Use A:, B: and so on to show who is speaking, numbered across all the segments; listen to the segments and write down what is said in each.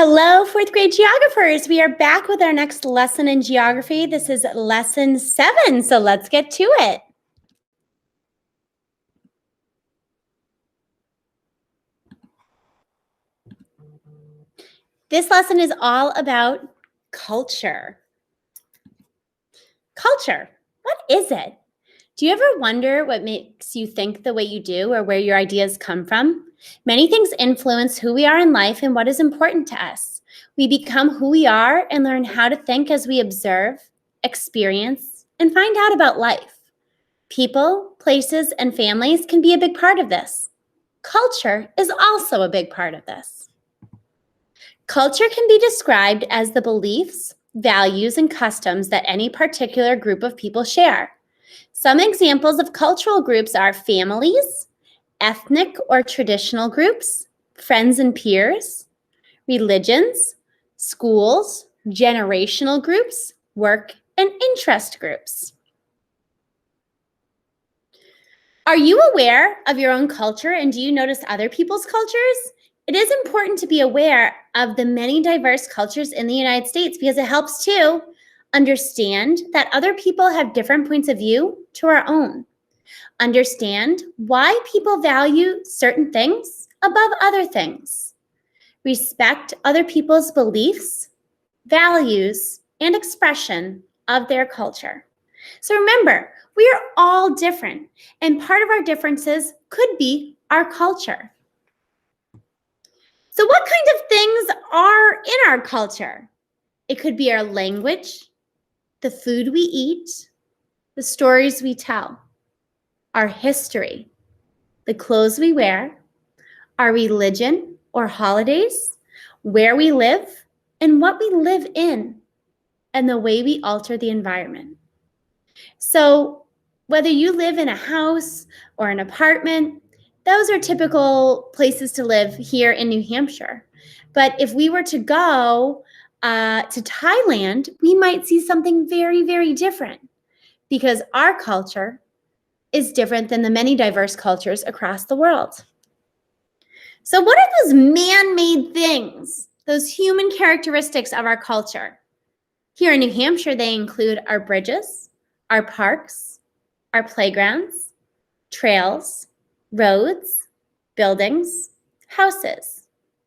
A: Hello, fourth grade geographers. We are back with our next lesson in geography. This is lesson 7, so let's get to it. This lesson is all about culture. Culture, what is it? Do you ever wonder what makes you think the way you do or where your ideas come from? Many things influence who we are in life and what is important to us. We become who we are and learn how to think as we observe, experience, and find out about life. People, places, and families can be a big part of this. Culture is also a big part of this. Culture can be described as the beliefs, values, and customs that any particular group of people share. Some examples of cultural groups are families, ethnic or traditional groups, friends and peers, religions, schools, generational groups, work, and interest groups. Are you aware of your own culture and do you notice other people's cultures? It is important to be aware of the many diverse cultures in the United States because it helps to understand that other people have different points of view to our own. Understand why people value certain things above other things. Respect other people's beliefs, values, and expression of their culture. So remember, we are all different, and part of our differences could be our culture. So what kind of things are in our culture? It could be our language, the food we eat, the stories we tell, our history, the clothes we wear, our religion or holidays, where we live, and what we live in, and the way we alter the environment. So whether you live in a house or an apartment, those are typical places to live here in New Hampshire. But if we were to go to Thailand, we might see something very, very different because our culture is different than the many diverse cultures across the world. So what are those man-made things, those human characteristics of our culture? Here in New Hampshire, they include our bridges, our parks, our playgrounds, trails, roads, buildings, houses,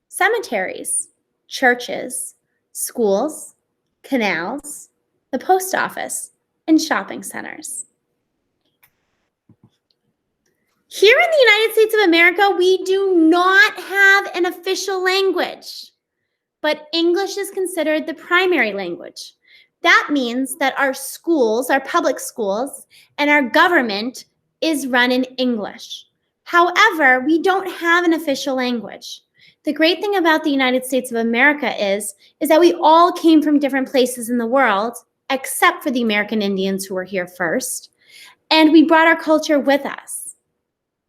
A: cemeteries, churches, schools, canals, the post office, and shopping centers. Here in the United States of America, we do not have an official language, but English is considered the primary language. That means that our schools, our public schools, and our government is run in English. However, we don't have an official language. The great thing about the United States of America is that we all came from different places in the world, except for the American Indians who were here first, and we brought our culture with us.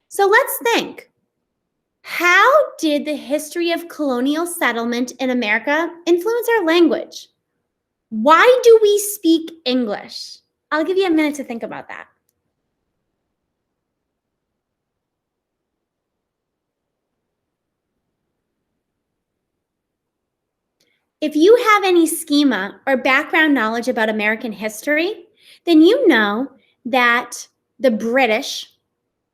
A: So let's think. How did the history of colonial settlement in America influence our language? Why do we speak English? I'll give you a minute to think about that. If you have any schema or background knowledge about American history, then you know that the British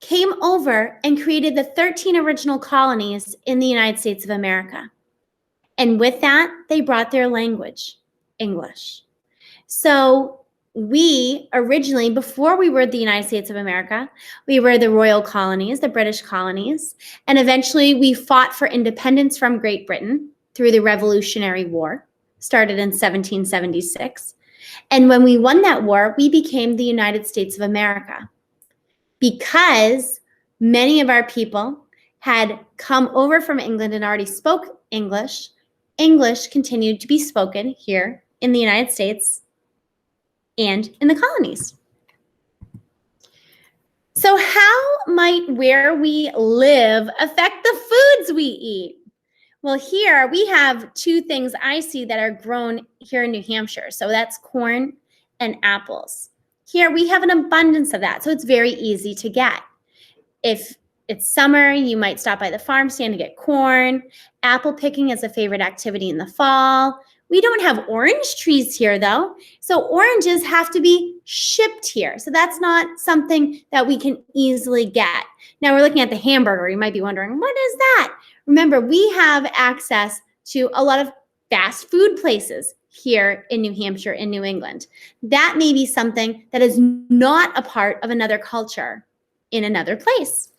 A: came over and created the 13 original colonies in the United States of America. And with that, they brought their language, English. So we originally, before we were the United States of America, we were the royal colonies, the British colonies, and eventually we fought for independence from Great Britain through the Revolutionary War, started in 1776. And when we won that war, we became the United States of America. Because many of our people had come over from England and already spoke English, English continued to be spoken here in the United States and in the colonies. So how might where we live affect the foods we eat? Well, here we have two things I see that are grown here in New Hampshire. So that's corn and apples. Here we have an abundance of that, so it's very easy to get. If it's summer, you might stop by the farm stand to get corn. Apple picking is a favorite activity in the fall. We don't have orange trees here though, so oranges have to be shipped here. So that's not something that we can easily get. Now we're looking at the hamburger. You might be wondering, what is that? Remember, we have access to a lot of fast food places here in New Hampshire, in New England. That may be something that is not a part of another culture in another place.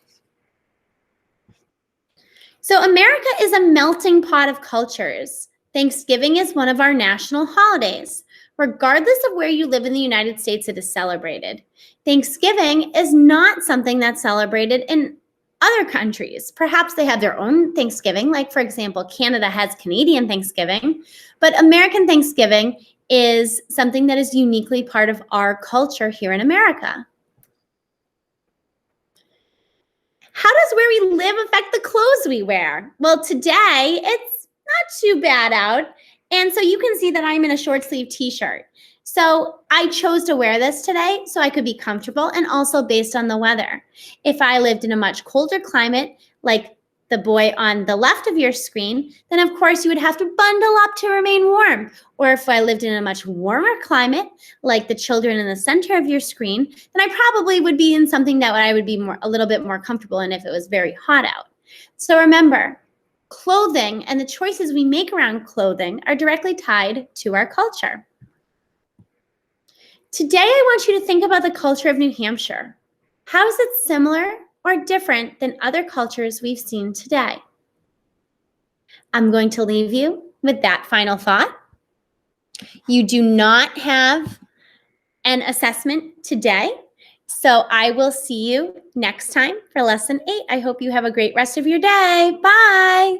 A: So America is a melting pot of cultures. Thanksgiving is one of our national holidays. Regardless of where you live in the United States, it is celebrated. Thanksgiving is not something that's celebrated in other countries. Perhaps they have their own Thanksgiving, like for example, Canada has Canadian Thanksgiving, but American Thanksgiving is something that is uniquely part of our culture here in America. How does where we live affect the clothes we wear? Well, today it's not too bad out. And so you can see that I'm in a short sleeve t-shirt. So I chose to wear this today so I could be comfortable and also based on the weather. If I lived in a much colder climate, like the boy on the left of your screen, then of course you would have to bundle up to remain warm. Or if I lived in a much warmer climate, like the children in the center of your screen, then I probably would be in something that I would be a little bit more comfortable in if it was very hot out. So remember, clothing and the choices we make around clothing are directly tied to our culture. Today, I want you to think about the culture of New Hampshire. How is it similar or different than other cultures we've seen today? I'm going to leave you with that final thought. You do not have an assessment today, so I will see you next time for lesson 8. I hope you have a great rest of your day. Bye.